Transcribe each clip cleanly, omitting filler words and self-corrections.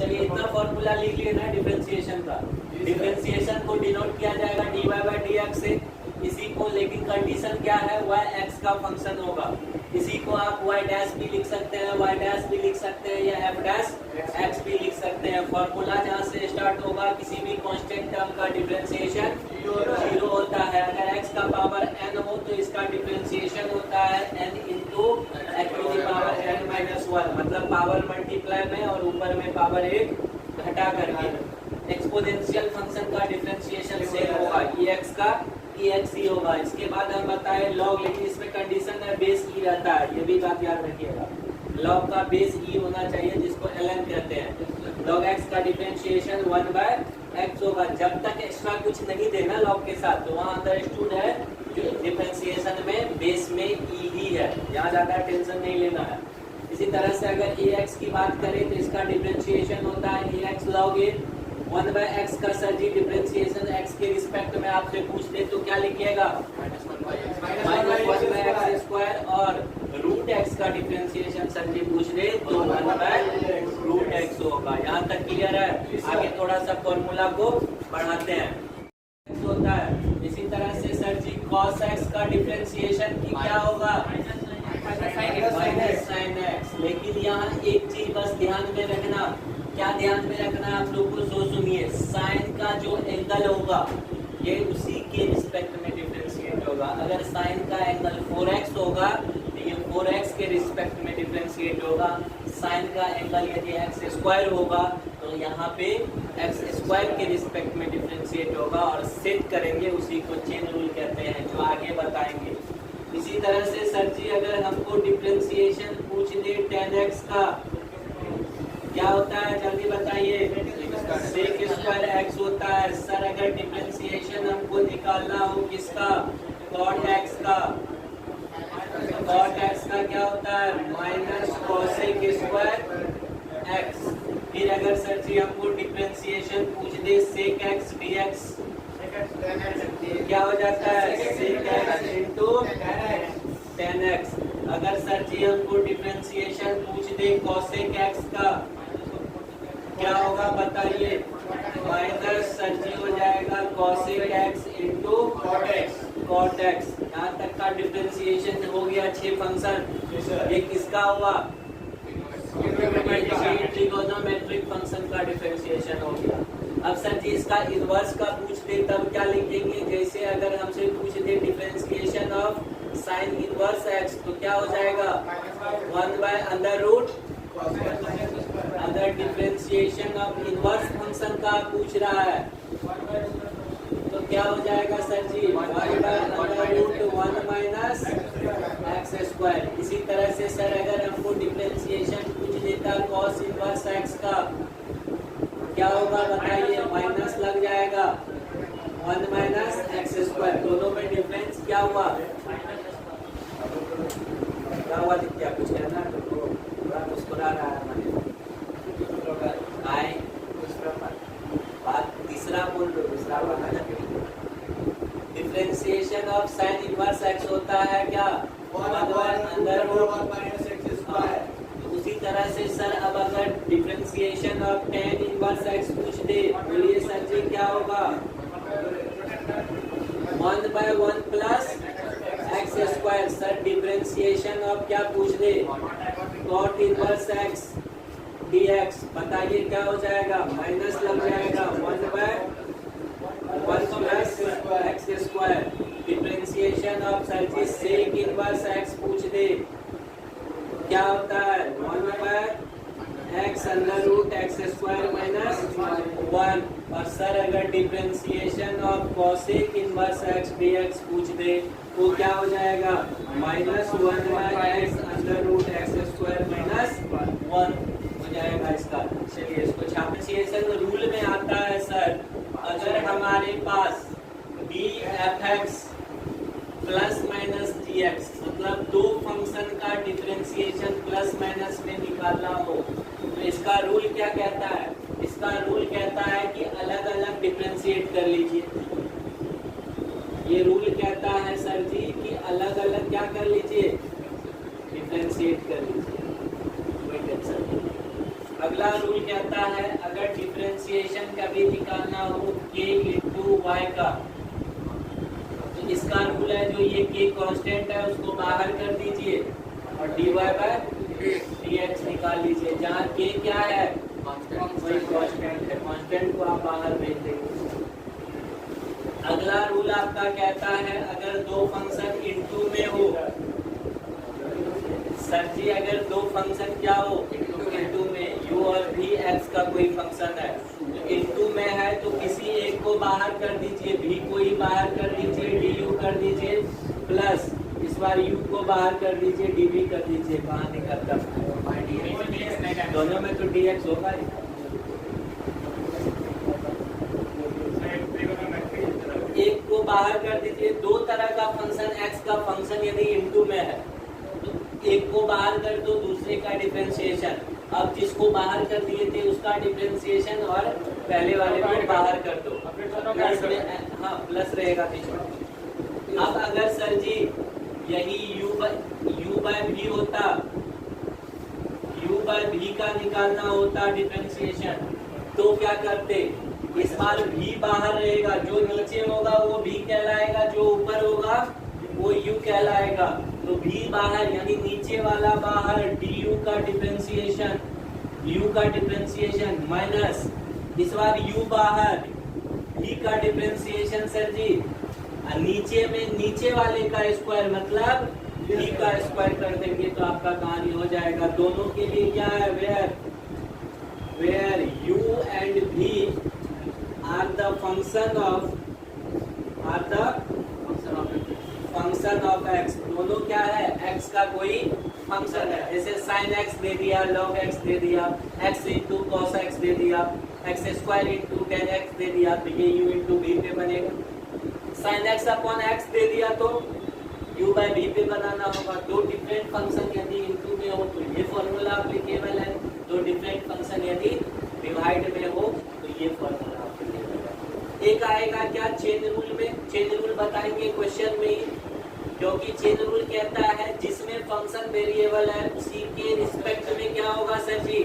चलिए इतना फॉर्मूला लिख लिए ना डिफरेंशिएशन का। डिफरेंशिएशन को डिनोट किया जाएगा dy बाई डी एक्स से। इसी को, लेकिन कंडीशन क्या है, y x का फंक्शन होगा। इसी को आप y डैश भी लिख सकते हैं, y डैश भी लिख सकते हैं, या f डैश x भी लिख सकते हैं। फॉर्मूला जहाँ से स्टार्ट होगा, किसी भी कांस्टेंट टर्म का डिफरेंशिएशन 0 होता है। अगर x का पावर n हो तो इसका डिफरेंशिएशन होता है n into x to the power n minus 1, मतलब पावर मल्टीप्लाई में और ऊपर में पावर 1 घटा करके। एक्सपोनेंशियल फंक्शन का डिफरेंशिएशन सेम होगा, ex का ex ही होगा। इसके बाद हम बताए लॉग, लेकिन इसमें कंडीशन है बेस ई रहता है, ये भी बात याद रखिएगा। लॉग का बेस ई होना चाहिए, जिसको ln कहते हैं। लॉग x का डिफरेंशिएशन 1 बाय x होगा। जब तक एक्स्ट्रा कुछ नहीं देना लॉग के साथ, तो वहाँ अंडरस्टूड है डिफरेंशिएशन में बेस में ई ही है, यहाँ ज़्यादा टेंशन नहीं लेना है। इसी तरह से अगर ax की बात करें तो इसका डिफरेंशिएशन होता है ax log A 1 by x का। सर जी डिफरेंशिएशन x के रिस्पेक्ट में आपसे पूछ दे तो क्या लिखिएगा, माइनस 1 बाय एक्स स्क्वायर। और रूट x का डिफरेंशिएशन सर जी पूछ दे तो 1 बाय रूट x होगा। यहाँ तक क्लियर है? आगे थोड़ा सा फॉर्मूला को बढ़ाते हैं। x होता है, इसी तरह से सर जी cos x का डिफरेंशिएशन की क्या होगा, माइनस साइन x। लेकिन यहाँ एक चीज बस ध्यान में रखना, क्या ध्यान में रखना है आप लोग को, सो सुनिए। साइन का जो एंगल होगा ये उसी के रिस्पेक्ट में डिफरेंशिएट होगा। अगर साइन का एंगल 4x होगा तो ये 4x के रिस्पेक्ट में डिफरेंशिएट होगा। साइन का एंगल यदि x स्क्वायर होगा तो यहाँ पे x स्क्वायर के रिस्पेक्ट में डिफरेंशिएट होगा, और सेट करेंगे, उसी को चेन रूल कहते हैं, जो आगे बताएंगे। इसी तरह से सर जी अगर हमको डिफरेंशिएशन पूछ दे tan x का, क्या होता है जल्दी बताइए, sec स्क्वायर x होता है। सर अगर डिफरेंशिएशन हमको निकालना हो किसका, cot x का, cot x का क्या होता है, माइनस cosec स्क्वायर x। फिर अगर सर जी हमको डिफरेंशिएशन पूछ दे sec x dx, क्या हो जाता है, sec x into tan x। अगर सर जी हमको डिफरेंशिएशन पूछ दे cosec x का, क्या होगा बताइए, माइनस सर जी हो जाएगा cosec x into cot x। यहाँ तक का डिफरेंशिएशन हो गया 6 फंक्शन। ये किसका हुआ, ट्रिगोनोमेट्रिक फंक्शन का डिफरेंशिएशन हो गया। अब सर जी इसका इनवर्स का पूछ दे तब क्या लिखेंगे, जैसे अगर हमसे पूछ दे differentiation of sine inverse x, तो क्या हो जाएगा 1 बाय अंडर रूट। अगर डिफरेंशिएशन ऑफ इनवर्स फंक्शन का पूछ रहा है तो क्या हो जाएगा sir ji 1 by under root 1 minus x square. इसी तरह से सर अगर हमको डिफरेंशिएशन पूछ देता cos इनवर्स x का, क्या होगा बताइए, माइनस लग जाएगा 1 माइनस एक्स स्क्वायर। दोनों में डिफरेंस क्या हुआ, क्या हुआ दिखता, कुछ कहना है तो मुस्कुरा रहा है आए। बात तीसरा बोल दो, दूसरा differentiation of sine inverse x होता है क्या, 1 by under root 1 minus x square. उसी तरह से सर अब अगर differentiation of tan inverse x पूछ दे, बोलिए सर जी क्या होगा, 1 by 1 plus x square. Sir differentiation of क्या पूछ दे, cot इनवर्स x dx, बताइए क्या हो जाएगा, माइनस लग जाएगा 1 by 1 plus x square. Differentiation of sir जी सेक इनवर्स x पूछ दे, क्या होता है 1 by x under root x square minus 1। और सर अगर differentiation of cosec inverse x dx पूछ दे तो क्या हो जाएगा, minus 1 by x under root x square minus 1 हो जाएगा इसका। चलिए इसको डिफरेंशिएशन रूल में आता है सर, अगर हमारे पास dfx प्लस माइनस dx, मतलब दो फंक्शन का डिफरेंशिएशन प्लस माइनस में निकालना हो तो इसका रूल क्या कहता है, इसका रूल कहता है कि अलग अलग डिफरेंशिएट कर लीजिए। ये रूल कहता है सर जी कि अलग अलग क्या कर लीजिए, डिफरेंशिएट कर लीजिए, कोई टेंशन नहीं। अगला अगला रूल कहता है अगर डिफरेंशिएशन कभी निकालना हो k इंटू वाई का, तो इसका रूल है जो ये k कांस्टेंट है उसको बाहर कर दीजिए और dy बाय dx निकाल लीजिए, जहाँ k क्या है वही कांस्टेंट है, कांस्टेंट को आप बाहर भेज देंगे। अगला रूल आपका कहता है अगर दो फंक्शन इनटू में हो, सर जी अगर दो फंक्शन क्या हो इनटू में, u और v x का कोई फंक्शन है तो इनटू में है तो किसी एक को बाहर कर दीजिए, v को ही बाहर कर दीजिए, du कर दीजिए, प्लस इस बार u को बाहर कर दीजिए, dv कर दीजिए, कहाँ निकलता दोनों में तो dx होगा ही। एक को बाहर कर दीजिए, दो तरह का फंक्शन x का फंक्शन यदि इनटू में है तो एक को बाहर कर दो, दूसरे का डिफरेंशिएशन, अब जिसको बाहर कर दिए थे उसका डिफरेंशिएशन और पहले वाले को बाहर कर दो, प्लस में हाँ प्लस रहेगा बीच में। अब अगर सर जी यही u बाय v होता, u बाय v का निकालना होता डिफरेंशिएशन, तो क्या करते, इस बार v बाहर रहेगा, जो नीचे होगा वो v कहलाएगा, जो ऊपर होगा वो u कहलाएगा, तो v बाहर यानी नीचे वाला बाहर, du का डिफरेंशिएशन, u का डिफरेंशिएशन माइनस इस बार u बाहर, v का डिफरेंशिएशन सर जी नीचे में नीचे वाले का स्क्वायर मतलब v का स्क्वायर कर देंगे तो आपका कहानी हो जाएगा। दोनों के लिए क्या है, where u and v are the function of x, दोनों क्या है x का कोई फंक्शन है, जैसे sin x दे दिया, log x दे दिया, x इंटू cos x दे दिया, x square into tan x दे दिया, तो ये u इंटू v पे बनेगा। sin x अपॉन x दे दिया तो u बाय v पे बनाना होगा। दो डिफरेंट फंक्शन यदि इंटू में हो तो ये फॉर्मूला अप्लीकेबल है, दो डिफरेंट फंक्शन यदि डिवाइड में हो तो ये फॉर्मूला अप्लीकेबल है। एक आएगा क्या चेन रूल में, चेन रूल बताएंगे क्वेश्चन में ही, क्योंकि चेन रूल कहता है जिसमें फंक्शन वेरिएबल है उसी के रिस्पेक्ट में क्या होगा सर जी,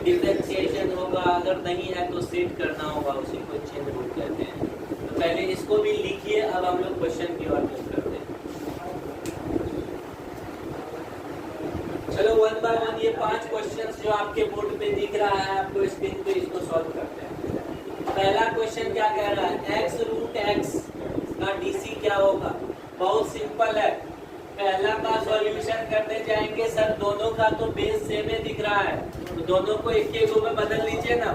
डिफरेंशिएशन होगा, अगर नहीं है तो सेट करना होगा, उसी को चेन रूल कहते हैं। तो पहले इसको भी लिखिए, अब हम लोग क्वेश्चन की ओर मूव करते हैं। चलो वन बाय वन ये 5 क्वेश्चंस जो आपके बोर्ड पे दिख रहा है आपको स्क्रीन पे, इसको सॉल्व करते हैं। पहला क्वेश्चन क्या कह रहा है, x रूट x का dc क्या होगा, बहुत सिंपल है। पहला का सॉल्यूशन करने जाएंगे सर, दोनों का तो बेस सेम ही दिख रहा है तो दोनों को एक एक में बदल लीजिए ना।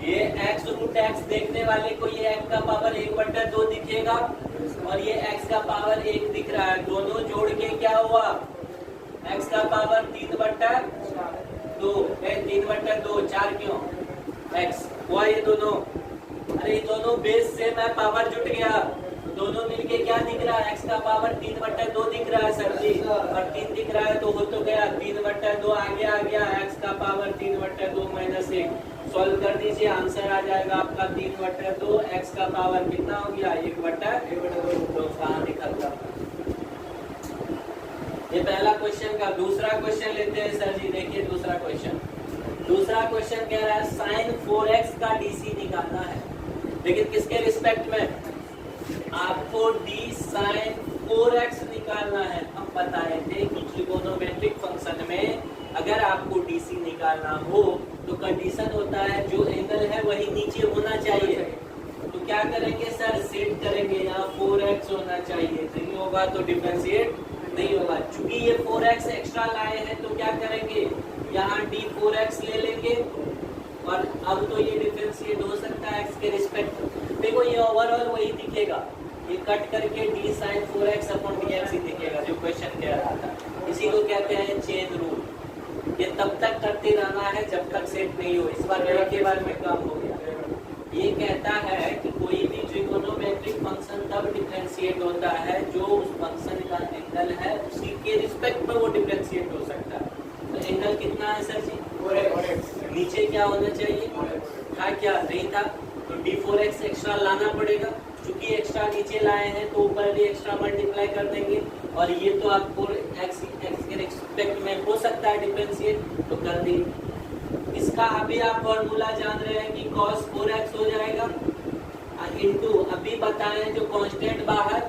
ये x रूट x देखने वाले को ये x का पावर 1/2 दिखेगा और ये x का पावर 1 दिख रहा है, दोनों जोड़ के क्या हुआ x का पावर 3/2, 3/2 4 क्यों x हुआ ये दोनों, अरे ये दोनों बेस सेम है, पावर जुट गया, दोनों मिलके क्या दिख रहा है, x का पावर 3/2 दिख रहा है सर जी, और 3 दिख रहा है तो हो तो गया 3/2 आ गया, x का पावर 3/2 माइनस 1, सॉल्व कर दीजिए आंसर आ जाएगा आपका 3/2, x का पावर कितना हो गया 1/2, कहाँ निकलता। ये पहला क्वेश्चन का। दूसरा क्वेश्चन लेते हैं सर जी, देखिए दूसरा क्वेश्चन कह रहा है sin 4x का dc निकालना है, लेकिन किसके रिस्पेक्ट में, आपको d sin 4x निकालना है। हम बताए थे कि ट्रिगोनोमेट्रिक फंक्शन में अगर आपको dc निकालना हो तो कंडीशन होता है जो एंगल है वही नीचे होना चाहिए, तो क्या करेंगे सर, सेट करेंगे, यहाँ 4x होना चाहिए, नहीं होगा तो डिफरेंशिएट नहीं होगा। चूंकि ये 4x एक्स्ट्रा लाए हैं तो क्या करेंगे, यहाँ d 4x ले लेंगे और अब तो ये डिफरेंशिएट हो सकता है x के रिस्पेक्ट, देखो ये ओवरऑल वही दिखेगा, ये कट करके d sin 4x upon dx ही दिखेगा जो क्वेश्चन कह रहा था। इसी को कहते हैं चेन रूल। ये तब तक करते रहना है जब तक सेट नहीं हो। इस बार एक के बार में काम हो गया। ये कहता है कि कोई भी ट्रिगोनोमेट्रिक फंक्शन तब डिफरेंशिएट होता है जो उस फंक्शन का एंगल है उसी के रिस्पेक्ट में वो डिफरेंशिएट हो सकता है। तो एंगल कितना है सर जी, 4x, नीचे क्या होना चाहिए था, क्या नहीं था, तो d4x एक्स्ट्रा लाना पड़ेगा, चूंकि एक्स्ट्रा नीचे लाए हैं तो ऊपर भी एक्स्ट्रा मल्टीप्लाई कर देंगे, और ये तो आपको x के रिस्पेक्ट में हो सकता है डिफरेंशिएट, तो कर देंगे। इसका अभी आप फॉर्मूला जान रहे हैं कि cos 4x हो जाएगा इनटू अभी बताएं जो कांस्टेंट बाहर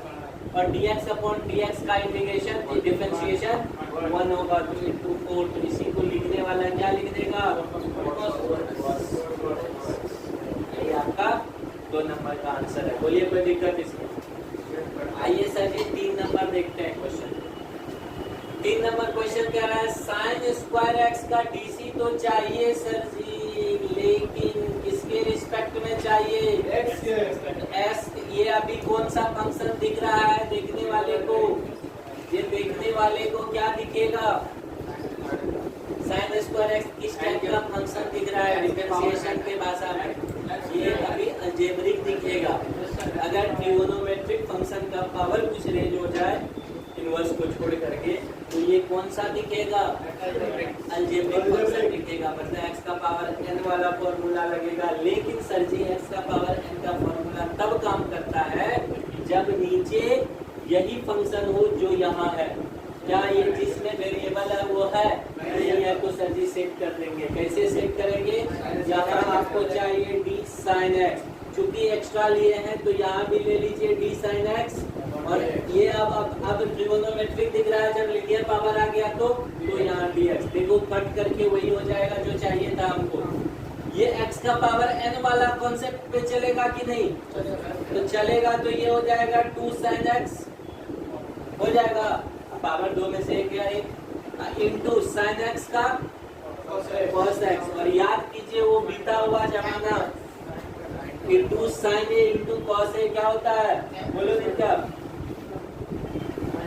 और dx अपॉन dx का इंटीग्रेशन डिफरेंशिएशन 1 होगा तो इनटू 4, तो इसी को लिखने वाला क्या लिख देगा ये आपका 2 नंबर का आंसर है। बोलिए कोई दिक्कत इसमें? आइए सर जी 3 नंबर देखते हैं क्वेश्चन। 3 नंबर क्वेश्चन कह रहा है साइन स्क्वायर एक्स का डीसी तो चाहिए सर जी, लेकिन किसके रिस्पेक्ट में चाहिए? एक्स। ये अभी कौन सा फंक्शन दिख रहा है देखने वाले को? ये देखने वाले को क्या दिखेगा? साइन स्क्वायर एक्स किस टाइप का फंक्शन दिख रहा है डिफरेंशिएशन के भाषा में? ये अभी अलजेब्रिक दिखेगा। अगर ट्रिगोनोमेट्रिक फंक्शन का पावर कुछ रेंज हो जाए इनवर्स को छोड़ करके तो ये कौन सा दिखेगा? अलजेब्रिक फंक्शन दिखेगा। मतलब x का पावर n वाला फॉर्मूला लगेगा। लेकिन सर जी x का पावर n का फॉर्मूला तब काम करता है जब नीचे यही फंक्शन हो जो यहाँ है। क्या ये जिसमें वेरिएबल है वो है? नहीं है तो सर जी सेट कर देंगे। कैसे सेट करेंगे? यहाँ आपको चाहिए d sin x, चूंकि एक्स्ट्रा लिए हैं तो यहाँ भी ले लीजिए d sin x। और ये अब ट्रिगोनोमेट्रिक दिख रहा है, जब लीनियर पावर आ गया तो यहाँ dx देखो कट करके वही हो जाएगा जो चाहिए था हमको। ये x का पावर n वाला कॉन्सेप्ट पे चलेगा कि नहीं? तो चलेगा। तो ये हो जाएगा 2 sin x हो जाएगा, पावर 2 में से एक या एक इंटू sin x का cos x। और याद कीजिए वो बीता हुआ जमाना into sin a into cos a क्या होता है? बोलो क्या?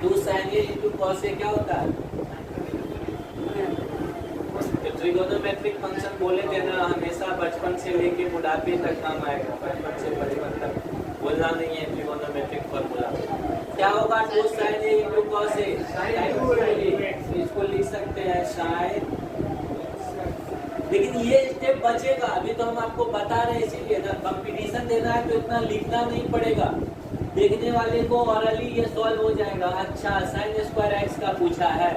2 sin a into cos a क्या होता है? ट्रिगोनोमेट्रिक फंक्शन बोले थे ना, हमेशा बचपन से लेके बुढ़ापे तक काम आएगा। बचपन से बचपन तक बोलना नहीं है ट्रिगोनोमेट्रिक फॉर्मूला। क्या होगा? 2 sin a into cos a। इसको लिख सकते हैं शायद, लेकिन ये स्टेप बचेगा। अभी तो हम आपको बता रहे हैं इसीलिए ना, कंपटीशन देना है तो इतना लिखना नहीं पड़ेगा। देखने वाले को ऑरली ये सॉल्व हो जाएगा। अच्छा साइन स्क्वायर एक्स का पूछा है,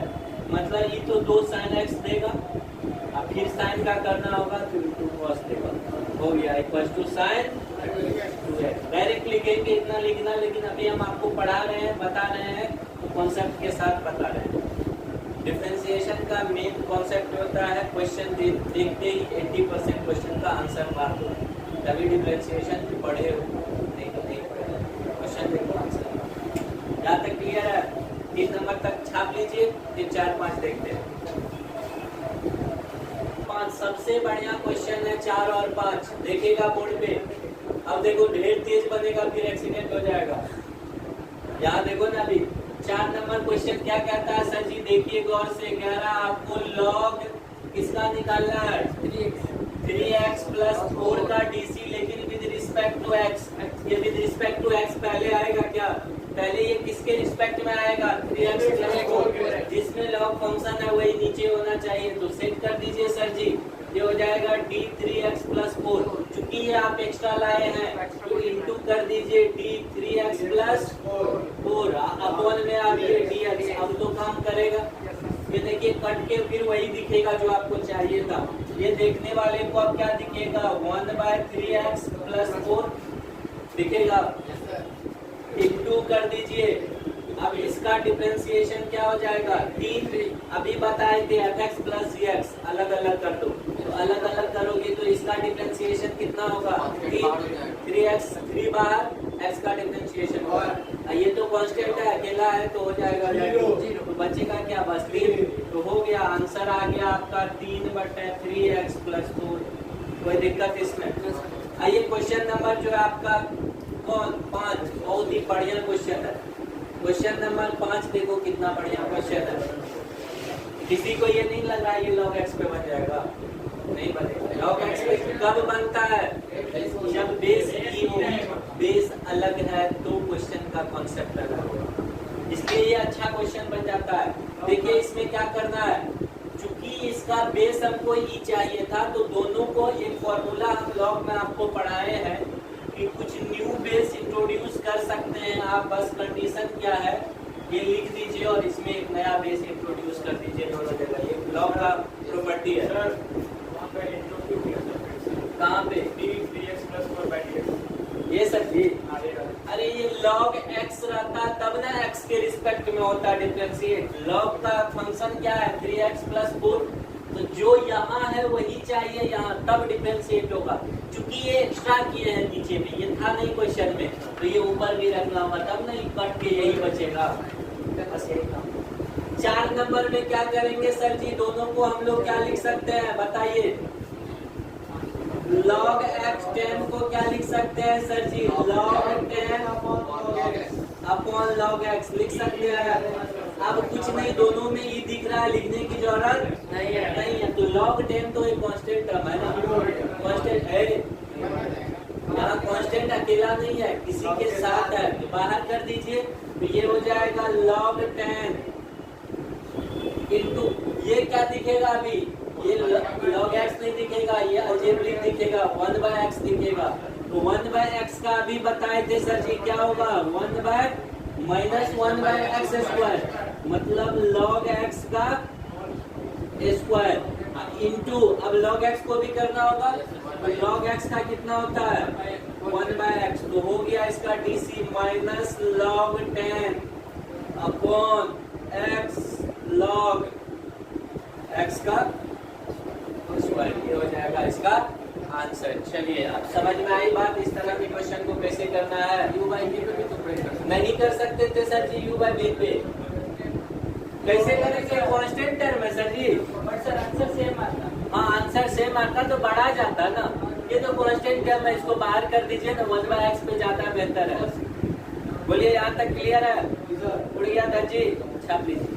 मतलब ये तो 2 sin x देगा, अब फिर साइन का करना होगा तो 2 cos देगा। हो गया equal to sign 2x। Direct लिखेंगे इतना लिखना, लेकिन अभी हम आपको पढ़ा रहे हैं, बता रहे हैं तो कॉन्सेप्ट के साथ बता रहे हैं। डिफरेंशिएशन का मेन कॉन्सेप्ट होता है क्वेश्चन देखते ही 80% क्वेश्चन का आंसर मार्क हो, तभी डिफरेंशिएशन पढ़े हो, नहीं तो नहीं पढ़े। क्वेश्चन देखो आंसर। यहाँ तक क्लियर है? 3 नंबर तक छाप लीजिए, फिर 4-5 देखते हैं। 5 सबसे बढ़िया क्वेश्चन है। 4 और 5 देखेगा बोर्ड पे। अब देखो ढेर तेज बनेगा फिर एक्सीडेंट हो जाएगा। यहाँ देखो ना अभी 4 नंबर क्वेश्चन क्या कहता है सर जी? देखिए गौर से। कह रहा आपको लॉग किसका निकालना है? 3x प्लस 4 का डीसी, लेकिन विद रिस्पेक्ट टू x। ये विद रिस्पेक्ट टू x पहले आएगा क्या? पहले ये किसके रिस्पेक्ट में आएगा? 3x plus 4। जिसमें लॉग फंक्शन है वही नीचे होना चाहिए, तो सेट कर दीजिए सर जी। ये हो जाएगा d 3x प्लस 4। चूंकि ये आप एक्स्ट्रा लाए हैं तो इंटू कर दीजिए d 3x प्लस 4 अपॉन में आप ये dx। अब तो काम करेगा। ये देखिए कट के फिर वही दिखेगा जो आपको चाहिए था। ये देखने वाले को अब क्या दिखेगा? 1/3x प्लस 4 दिखेगा। इंटू कर दीजिए। अब इसका डिफरेंशिएशन क्या हो जाएगा? 3 अभी बताए थे fx प्लस gx, अलग अलग कर दो। तो अलग अलग करोगे तो इसका डिफरेंशिएशन कितना होगा? 3x 3 बाहर x का डिफरेंशिएशन होगा। ये तो कांस्टेंट है, अकेला है तो हो जाएगा 0। तो बचेगा क्या? बस 3। तो हो गया आंसर आ गया आपका 3/3x प्लस 4। कोई दिक्कत इसमें? आइए क्वेश्चन नंबर जो है आपका 5 बहुत ही बढ़िया क्वेश्चन है। क्वेश्चन नंबर 5 देखो कितना बढ़िया क्वेश्चन है। किसी को ये नहीं लग रहा है ये log x पे बन जाएगा? नहीं बनेगा। log x पे कब बनता है? जब बेस ई हो। बेस अलग है तो क्वेश्चन का कॉन्सेप्ट अलग होगा, इसलिए ये अच्छा क्वेश्चन बन जाता है। देखिए इसमें क्या करना है, चूंकि इसका बेस हमको ई चाहिए था तो दोनों को एक फॉर्मूला हम log में आपको पढ़ाए हैं कि कुछ न्यू बेस इंट्रोड्यूस कर सकते हैं आप। बस कंडीशन क्या है ये लिख दीजिए और इसमें एक नया बेस इंट्रोड्यूस कर दीजिए दोनों जगह। ये log का प्रॉपर्टी है। रिस्पेक्ट में होता है डिफरेंशिएट। लॉग का फंक्शन क्या है 3x प्लस 4, तो जो यहाँ है वही चाहिए यहाँ, तब डिफरेंशिएट होगा। क्योंकि ये एक्स्ट्रा किए हैं नीचे में, ये था नहीं क्वेश्चन में, तो ये ऊपर भी रखना होगा, तब नहीं कट के यही बचेगा। बस यही काम। 4 नंबर में क्या करेंगे सर जी, दोनों को हम लोग क्या लिख सकते हैं बताइए। log x 10 को क्या लिख सकते हैं सर जी, log 10 अपॉन log x लिख सकते हैं। अब कुछ नहीं, दोनों में ई दिख रहा है, लिखने की जरूरत नहीं है। तो log 10 तो एक कांस्टेंट टर्म है ना, कांस्टेंट है, यहाँ कांस्टेंट अकेला नहीं है, किसी के साथ है, तो बाहर कर दीजिए। तो ये हो जाएगा log 10 इंटू, ये क्या दिखेगा अभी, ये log x नहीं दिखेगा, ये अलजेब्रिक दिखेगा, 1/x दिखेगा। तो 1/x का अभी बताए थे सर जी क्या होगा, 1/-1/x स्क्वायर, मतलब log x का स्क्वायर इंटू, अब log x को भी करना होगा, तो log x का कितना होता है 1/x, तो हो गया इसका dc minus log 10 upon x log x का स्क्वायर, ये हो जाएगा इसका आंसर। चलिए अब समझ में आई बात, इस तरह के क्वेश्चन को कैसे करना है। u by v पे भी तो नहीं कर सकते थे sir ji, u by v पे कैसे करेंगे, कांस्टेंट टर्म है sir ji, but sir answer same आता। हाँ आंसर सेम आता तो बढ़ा जाता ना, ये तो कांस्टेंट टर्म है, इसको बाहर कर दीजिए ना, 1/x पे ज्यादा बेहतर है। बोलिए यहाँ तक क्लियर है, उड़ गया दर्जी, छाप लीजिए।